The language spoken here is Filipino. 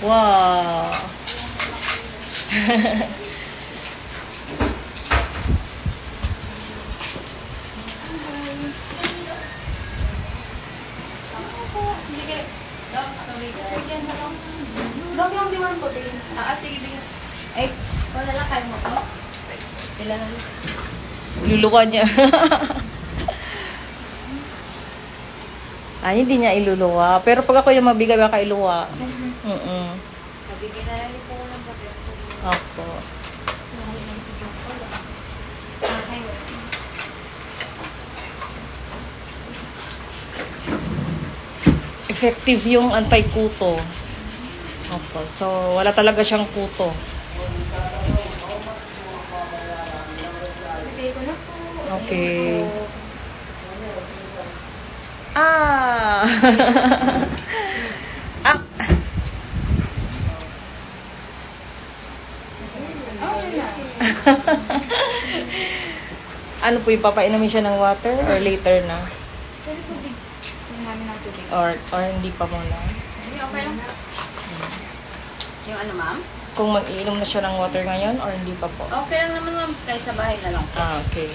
Wow. Sige. Dogs, pabigyan. Bigyan na lang. Dog yung diwan ko din. Sige, bigyan. Ay, wala lang kayo mo to. Ilan na lang. Luluwa niya. Ay, hindi niya iluluwa. Pero pag ako yung mabigay, baka iluwa. Pabigyan na lang po ko ng papel. Opo. Okay. Effective yung anti-kuto. Opo. So, wala talaga siyang kuto. Bigay ko na po. Okay. Ah! Ah! Okay na. Ano po yung papainumin siya ng water or later na? Pwede tubig. Yung namin ng tubig. Or hindi pa muna? Hindi, okay lang. Yung ano, ma'am? Kung mag-iinom na siya ng water ngayon or hindi pa po? Okay lang naman, ma'am. Kahit sa bahay na lang. Okay.